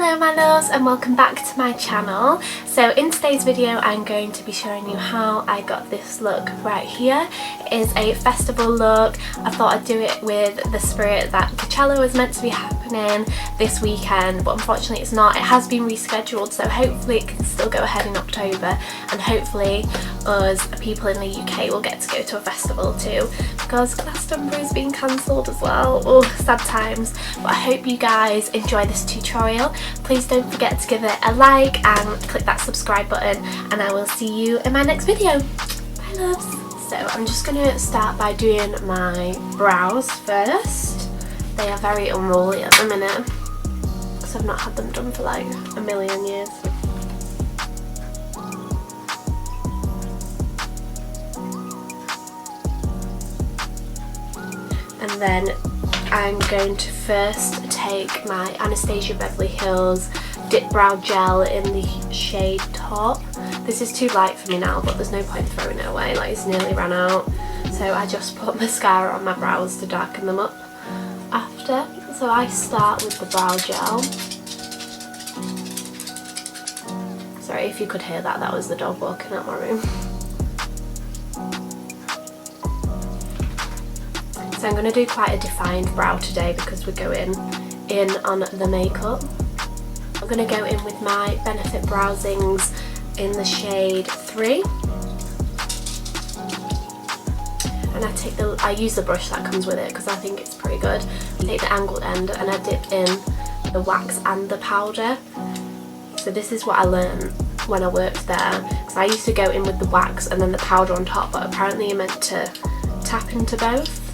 Hello my loves and welcome back to my channel. So in today's video I'm going to be showing you how I got this look right here. It is a festival look. I thought I'd do it with the spirit that Coachella was meant to be happening this weekend, but unfortunately it's not. It has been rescheduled, so hopefully it can still go ahead in October, and hopefully us people in the UK will get to go to a festival too, because Glastonbury is being cancelled as well. Oh, sad times. But I hope you guys enjoy this tutorial. Please don't forget to give it a like and click that subscribe button, and I will see you in my next video. Bye loves. So I'm just going to start by doing my brows first. They are very unruly at the minute because I've not had them done for like a million years. And then I'm going to first take my Anastasia Beverly Hills Dip Brow Gel in the shade Top. This is too light for me now, but there's no point throwing it away, like it's nearly ran out. So I just put mascara on my brows to darken them up after. So I start with the brow gel. Sorry if you could hear that, that was the dog walking out my room. So I'm going to do quite a defined brow today because we're going in on the makeup. I'm going to go in with my Benefit Browsings in the shade 3. And I use the brush that comes with it because I think it's pretty good. I take the angled end and I dip in the wax and the powder. So this is what I learned when I worked there, because I used to go in with the wax and then the powder on top, but apparently you're meant to tap into both.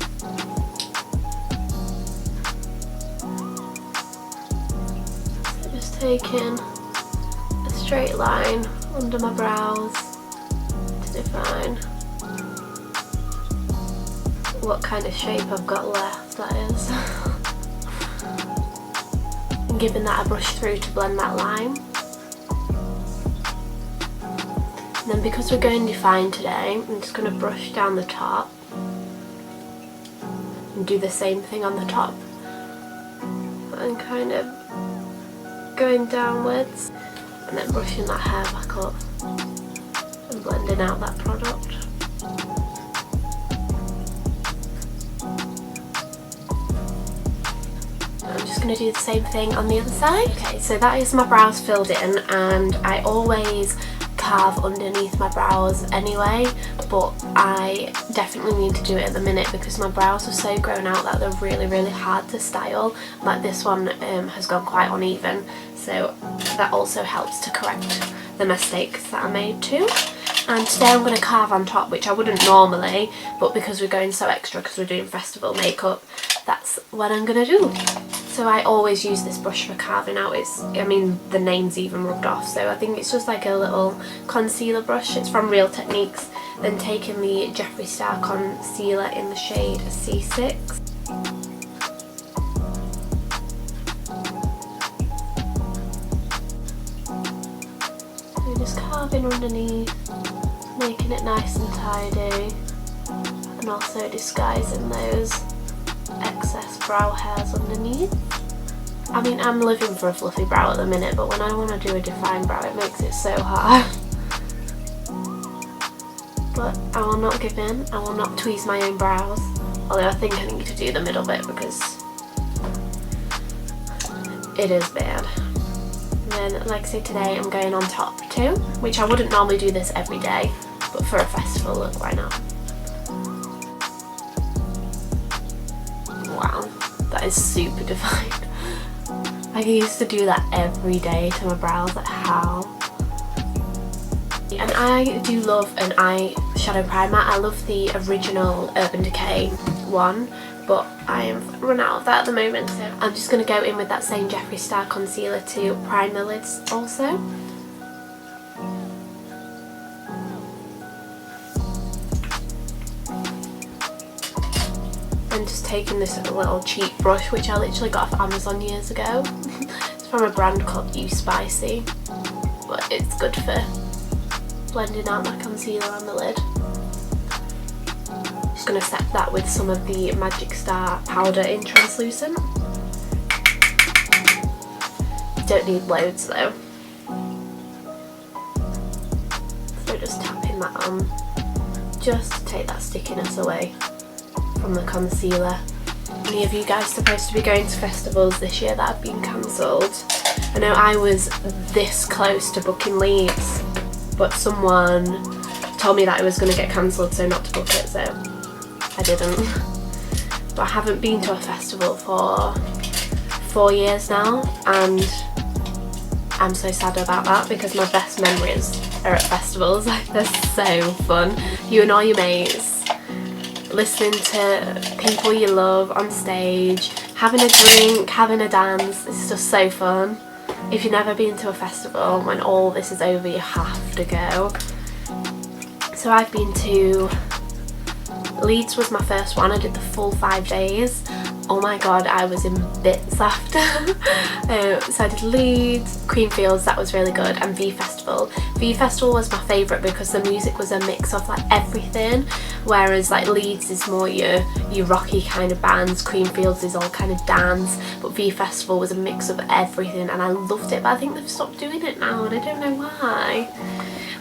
Taking a straight line under my brows to define what kind of shape I've got left, that is. And giving that a brush through to blend that line. And then because we're going defined today, I'm just going to brush down the top and do the same thing on the top and kind of going downwards and then brushing that hair back up and blending out that product. I'm just going to do the same thing on the other side. Okay, so that is my brows filled in, and I always carve underneath my brows anyway, but I definitely need to do it at the minute because my brows are so grown out that they're really hard to style. Like this one has gone quite uneven, so that also helps to correct the mistakes that I made too. And today I'm going to carve on top, which I wouldn't normally, but because we're going so extra because we're doing festival makeup, that's what I'm going to do. So I always use this brush for carving out. I mean the name's even rubbed off, so I think it's just like a little concealer brush. It's from Real Techniques. Then taking the Jeffree Star concealer in the shade C6. So just carving underneath, making it nice and tidy, and also disguising those excess brow hairs underneath. I mean, I'm living for a fluffy brow at the minute, but when I want to do a defined brow it makes it so hard. But I will not give in, I will not tweeze my own brows, although I think I need to do the middle bit because it is bad. And then, like I say, today I'm going on top too, which I wouldn't normally do this every day, but for a festival look, why not? Wow, that is super defined. I used to do that every day to my brows, like how? And I do love an eyeshadow primer. I love the original Urban Decay one, but I am run out of that at the moment, so I'm just going to go in with that same Jeffree Star concealer to prime the lids also. And just taking this little cheap brush, which I literally got off Amazon years ago. It's from a brand called You Spicy, but it's good for blending out my concealer on the lid. Just going to set that with some of the Magic Star powder in translucent. Don't need loads though. So just tapping that on, just to take that stickiness away from the concealer. Any of you guys supposed to be going to festivals this year that have been cancelled? I know I was this close to booking Leeds, but someone told me that it was going to get cancelled, so not to book it, so I didn't. But I haven't been to a festival for 4 years now, and I'm so sad about that because my best memories are at festivals. Like, they're so fun. You and all your mates, listening to people you love on stage, having a drink, having a dance. It's just so fun. If you've never been to a festival, when all this is over, you have to go. So I've been to Leeds, was my first one. I did the full 5 days. Oh my god, I was in bits after. So I did Leeds, Creamfields, that was really good, and V Festival. V Festival was my favourite because the music was a mix of like everything, whereas like Leeds is more your rocky kind of bands, Creamfields is all kind of dance, but V Festival was a mix of everything and I loved it. But I think they've stopped doing it now and I don't know why.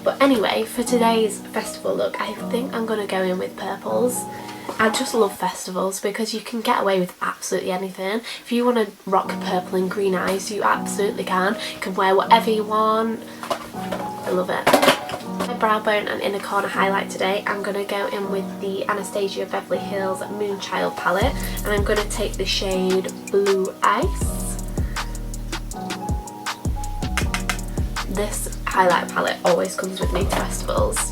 But anyway, for today's festival look, I think I'm going to go in with purples. I just love festivals because you can get away with absolutely anything. If you want to rock purple and green eyes, you absolutely can. You can wear whatever you want. I love it. My brow bone and inner corner highlight today, I'm going to go in with the Anastasia Beverly Hills Moonchild palette, and I'm going to take the shade Blue Ice. This highlight palette always comes with me to festivals.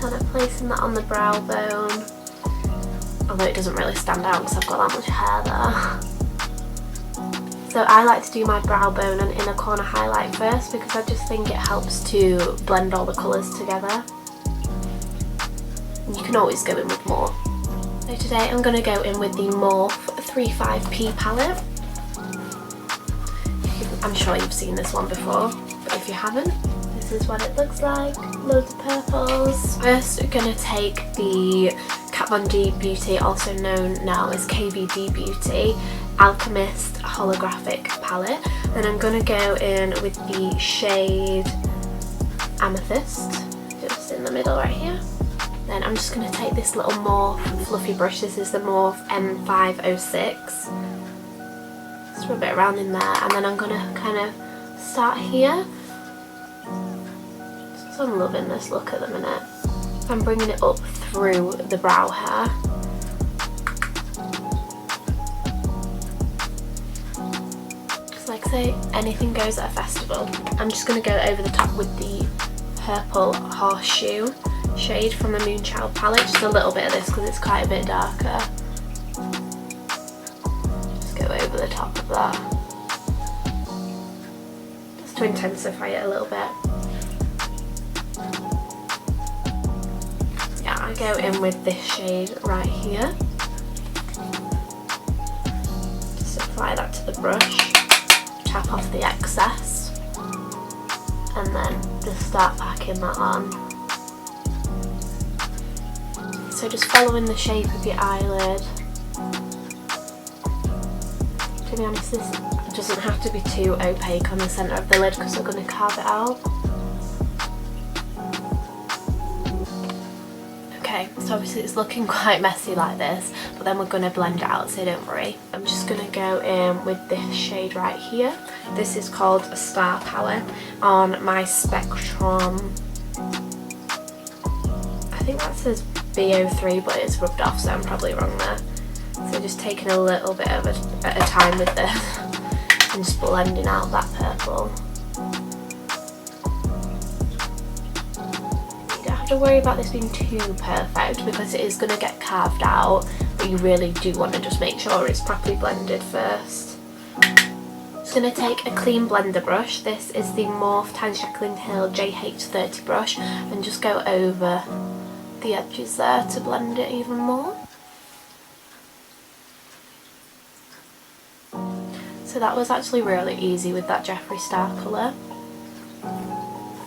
Kind of placing that on the brow bone, although it doesn't really stand out because I've got that much hair there. So I like to do my brow bone and inner corner highlight first because I just think it helps to blend all the colours together. You can always go in with more. So today I'm going to go in with the Morphe 35P palette. I'm sure you've seen this one before, but if you haven't, this is what it looks like. Loads of purples. First, I'm going to take the Kat Von D Beauty, also known now as KVD Beauty, Alchemist Holographic palette. And I'm going to go in with the shade Amethyst, just in the middle right here. Then I'm just going to take this little Morphe fluffy brush. This is the Morphe M506. Just rub it around in there, and then I'm going to kind of start here. So I'm loving this look at the minute. I'm bringing it up through the brow hair. Just like say, anything goes at a festival. I'm just going to go over the top with the purple horseshoe shade from the Moonchild palette. Just a little bit of this because it's quite a bit darker. Just go over the top of that. Just to intensify it a little bit. I go in with this shade right here. Just apply that to the brush, tap off the excess, and then just start packing that on. So just following the shape of your eyelid. To be honest, this doesn't have to be too opaque on the centre of the lid because we're going to carve it out. Okay, so obviously it's looking quite messy like this, but then we're going to blend it out, so don't worry. I'm just going to go in with this shade right here. This is called a Star Power on my Spectrum. I think that says BO3, but it's rubbed off, so I'm probably wrong there. So just taking a little bit of at a time with this and just blending out that purple. To worry about this being too perfect because it is going to get carved out, but you really do want to just make sure it's properly blended first. Just going to take a clean blender brush. This is the Morphe x Jaclyn Hill JH30 brush, and just go over the edges there to blend it even more. So that was actually really easy with that Jeffree Star colour.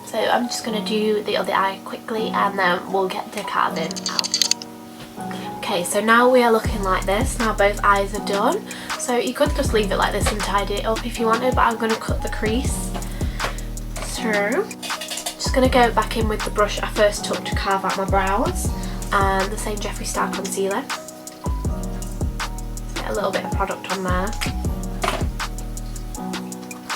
So I'm just going to do the other eye quickly and then we'll get to carving out. Okay, so now we are looking like this. Now both eyes are done. So you could just leave it like this and tidy it up if you wanted, but I'm going to cut the crease through. Just going to go back in with the brush I first took to carve out my brows, and the same Jeffree Star concealer. Get a little bit of product on there.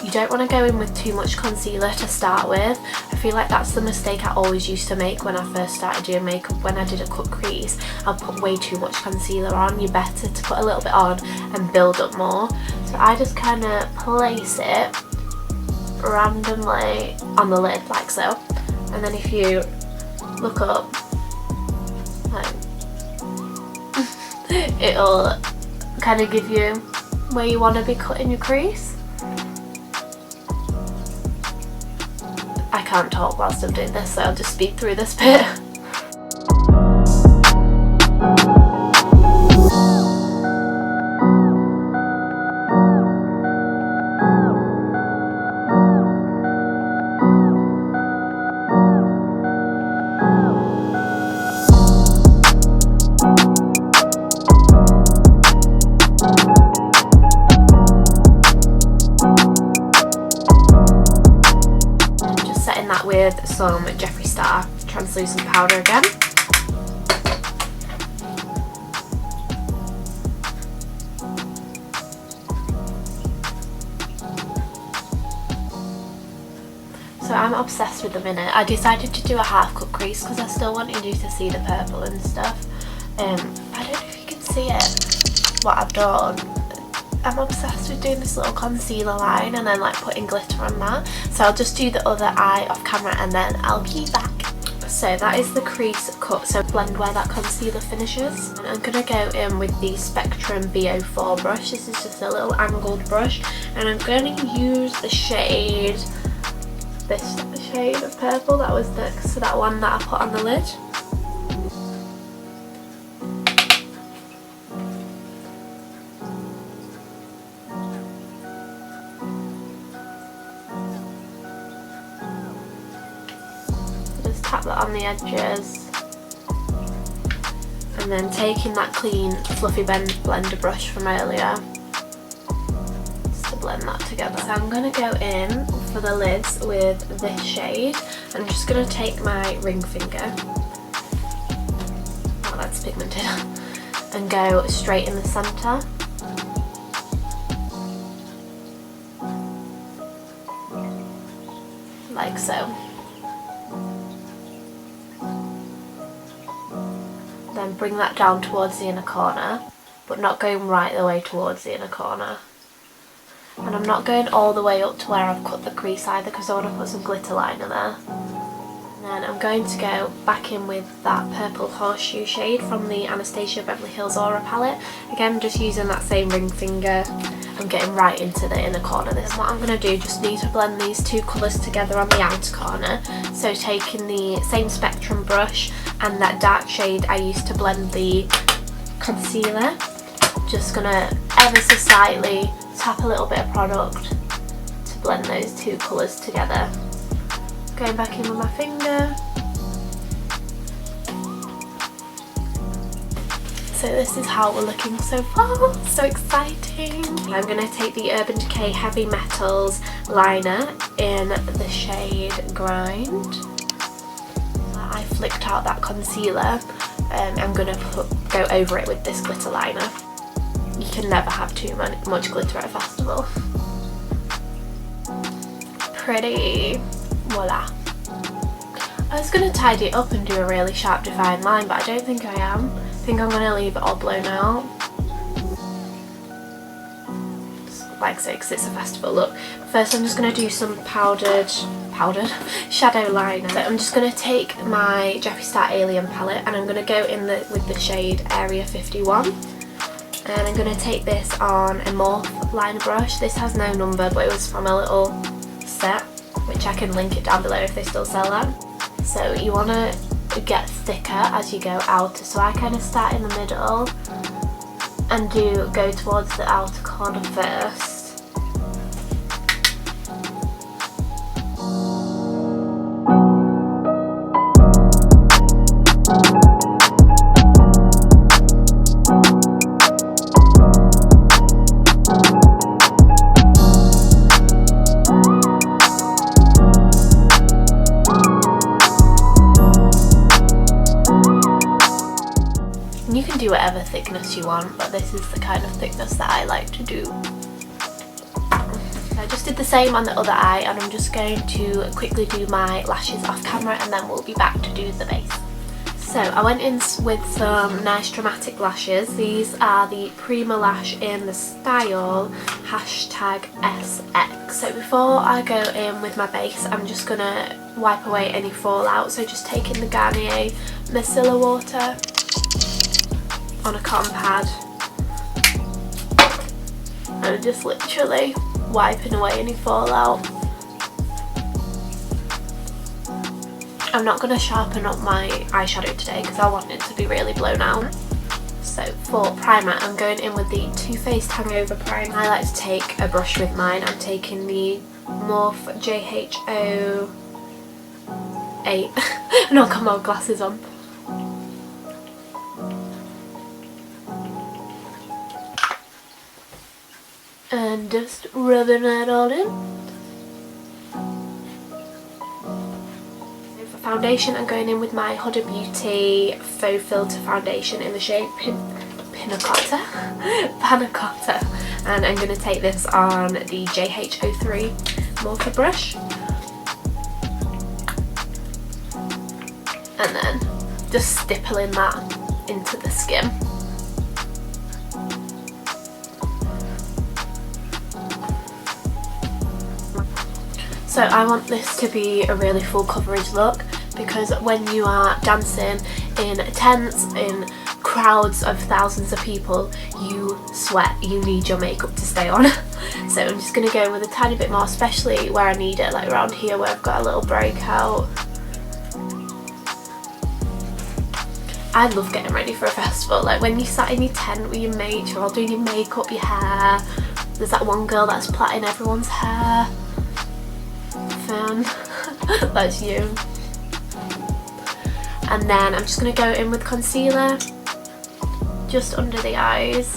You don't want to go in with too much concealer to start with. I feel like that's the mistake I always used to make when I first started doing makeup. When I did a cut crease, I'd put way too much concealer on. You're better to put a little bit on and build up more. So I just kind of place it randomly on the lid like so. And then if you look up, like, it'll kind of give you where you want to be cutting your crease. I can't talk whilst I'm doing this, so I'll just speed through this bit. With some Jeffree Star translucent powder again. So I'm obsessed with them in it. I decided to do a half cut crease because I still wanted you to see the purple and stuff. I don't know if you can see it, what I've done. I'm obsessed with doing this little concealer line and then like putting glitter on that. So I'll just do the other eye off camera and then I'll be back. So that is the crease cut, so blend where that concealer finishes. And I'm going to go in with the Spectrum BO4 brush. This is just a little angled brush, and I'm going to use the shade, this shade of purple that was next to that one that I put on the lid. Tap that on the edges, and then taking that clean fluffy blender brush from earlier just to blend that together. So I'm going to go in for the lids with this shade. I'm just going to take my ring finger, oh that's pigmented, and go straight in the centre. Like so. Then bring that down towards the inner corner, but not going right the way towards the inner corner. And I'm not going all the way up to where I've cut the crease either, because I want to put some glitter liner there. And then I'm going to go back in with that purple horseshoe shade from the Anastasia Beverly Hills Aura palette. Again, just using that same ring finger. I'm getting right into the inner corner. This is what I'm going to do, just need to blend these two colours together on the outer corner. So taking the same Spectrum brush and that dark shade I used to blend the concealer, just going to ever so slightly tap a little bit of product to blend those two colours together. Going back in with my finger. So this is how we're looking so far, so exciting. I'm going to take the Urban Decay Heavy Metals liner in the shade Grind. I flicked out that concealer, I'm going to go over it with this glitter liner. You can never have too much glitter at a festival. Pretty. Voila. I was going to tidy it up and do a really sharp defined line, but I don't think I am. I think I'm going to leave it all blown out. Like I say, because it's a festival look. First I'm just going to do some powdered shadow liner. So I'm just going to take my Jeffree Star Alien palette and I'm going to go in with the shade Area 51. And I'm going to take this on a Morph liner brush. This has no number, but it was from a little set, which I can link it down below if they still sell that. So you want to get thicker as you go outer. So I kind of start in the middle and go towards the outer corner first. thickness you want, but this is the kind of thickness that I like to do. I just did the same on the other eye, and I'm just going to quickly do my lashes off camera, and then we'll be back to do the base. So I went in with some nice dramatic lashes. These are the Prima Lash in the style #SX. So before I go in with my base, I'm just gonna wipe away any fallout. So just taking the Garnier micellar water on a cotton pad and just literally wiping away any fallout. I'm not going to sharpen up my eyeshadow today because I want it to be really blown out. So for primer, I'm going in with the Too Faced Hangover Primer. I like to take a brush with mine. I'm taking the Morphe JH08. I've not got my glasses on. And just rubbing it all in. For foundation, I'm going in with my Huda Beauty Faux Filter Foundation in the shade Panna Cotta, and I'm going to take this on the JH03 Morphe brush, and then just stippling that into the skin. So I want this to be a really full coverage look, because when you are dancing in tents, in crowds of thousands of people, you sweat, you need your makeup to stay on. So I'm just going to go in with a tiny bit more, especially where I need it, like around here where I've got a little breakout. I love getting ready for a festival, like when you sat in your tent with your mates, you're all doing your makeup, your hair. There's that one girl that's plaiting everyone's hair. Fun. That's you. And then I'm just going to go in with concealer just under the eyes.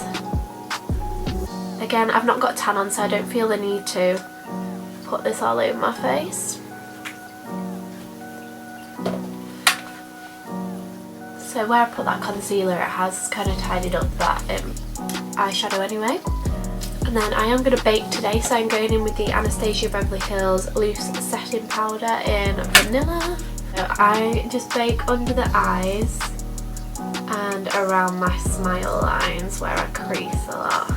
Again, I've not got tan on, so I don't feel the need to put this all over my face. So where I put that concealer, it has kind of tidied up that eyeshadow anyway. And then I am going to bake today, so I'm going in with the Anastasia Beverly Hills Loose Setting Powder in Vanilla. So I just bake under the eyes and around my smile lines where I crease a lot.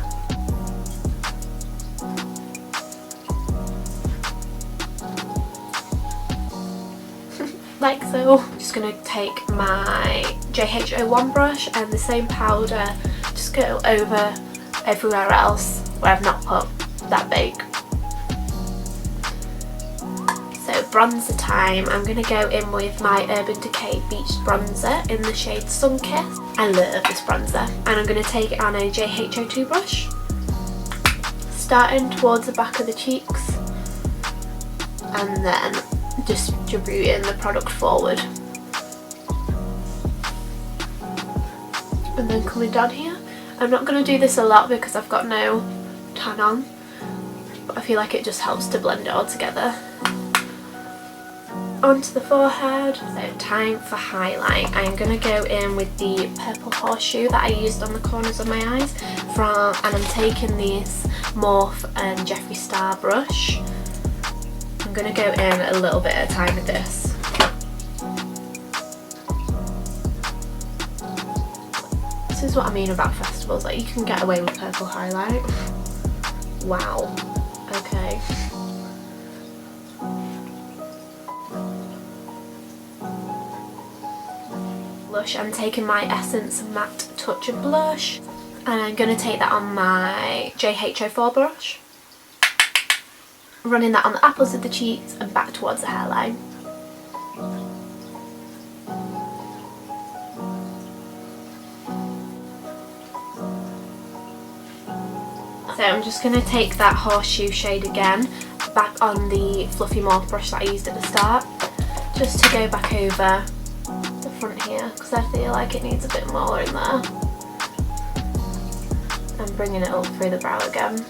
Like so. I'm just going to take my JH01 brush and the same powder, just go over everywhere else where I've not put that bake. So bronzer time, I'm going to go in with my Urban Decay Beach Bronzer in the shade Sunkissed. I love this bronzer, and I'm going to take it on a JH02 brush, starting towards the back of the cheeks and then distributing the product forward. And then coming down here. I'm not going to do this a lot because I've got no tan on, but I feel like it just helps to blend it all together. Onto the forehead. So time for highlight. I'm going to go in with the purple horseshoe that I used on the corners of my eyes and I'm taking this Morphe and Jeffree Star brush. I'm going to go in a little bit at a time with this. This is what I mean about festivals, like you can get away with purple highlight. Wow. Okay. Blush, I'm taking my Essence Matte Touch of Blush and I'm going to take that on my JH04 brush, running that on the apples of the cheeks and back towards the hairline. So I'm just going to take that horseshoe shade again back on the fluffy Morphe brush that I used at the start, just to go back over the front here because I feel like it needs a bit more in there, and bringing it up through the brow again.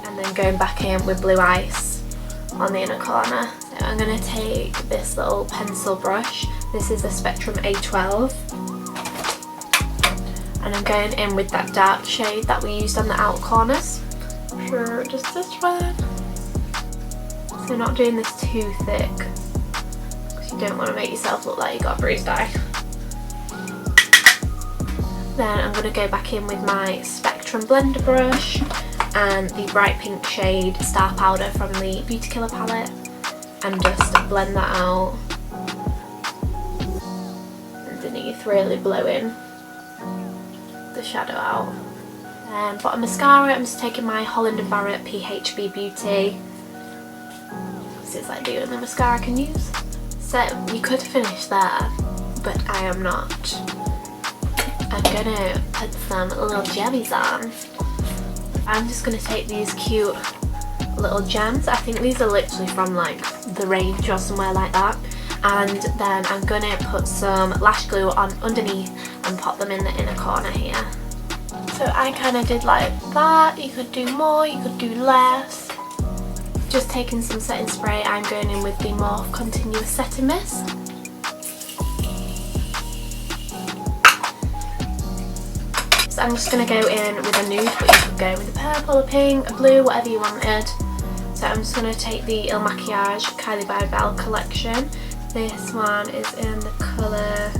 And then going back in with Blue Ice on the inner corner. So I'm going to take this little pencil brush. This is the Spectrum A12. And I'm going in with that dark shade that we used on the outer corners. Sure, just this one. So not doing this too thick, because you don't want to make yourself look like you got a bruised eye. Then I'm going to go back in with my Spectrum blender brush and the bright pink shade Star Powder from the Beauty Killer palette, and just blend that out underneath, really blowing the shadow out. And bottom mascara, I'm just taking my Holland & Barrett PHB Beauty. This is like the only mascara I can use. So you could finish there, but I am not. I'm gonna put some little jammies on. I'm just gonna take these cute little gems. I think these are literally from like the range or somewhere like that. And then I'm gonna put some lash glue on underneath and pop them in the inner corner here. So I kind of did like that. You could do more, you could do less. Just taking some setting spray, I'm going in with the Morphe Continuous Setting Mist. So I'm just going to go in with a nude, but you could go with a purple, a pink, a blue, whatever you wanted. So I'm just going to take the Il Makiage Kylie by Belle collection. This one is in the colour...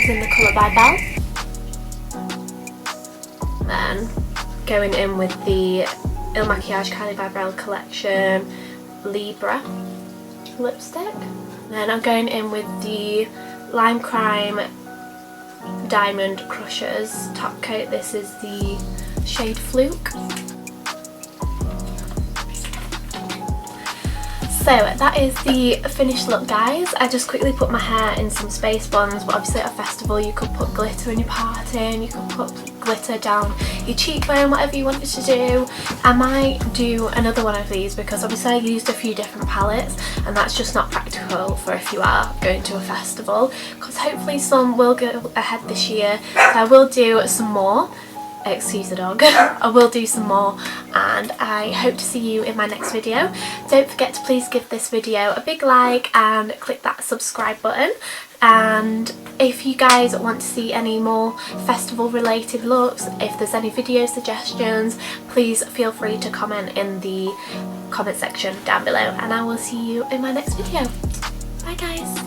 in the colour by Belle. Then going in with the Il Makiage Kylie by Belle collection Libra lipstick. Then I'm going in with the Lime Crime Diamond Crushers top coat. This is the shade Fluke. So that is the finished look, guys. I just quickly put my hair in some space buns, but obviously at a festival you could put glitter in your party and you could put glitter down your cheekbone, whatever you wanted to do. I might do another one of these because obviously I used a few different palettes and that's just not practical for if you are going to a festival, because hopefully some will go ahead this year. So I will do some more. Excuse the dog. I will do some more, and I hope to see you in my next video. Don't forget to please give this video a big like and click that subscribe button. And if you guys want to see any more festival related looks, if there's any video suggestions, please feel free to comment in the comment section down below, and I will see you in my next video. Bye guys.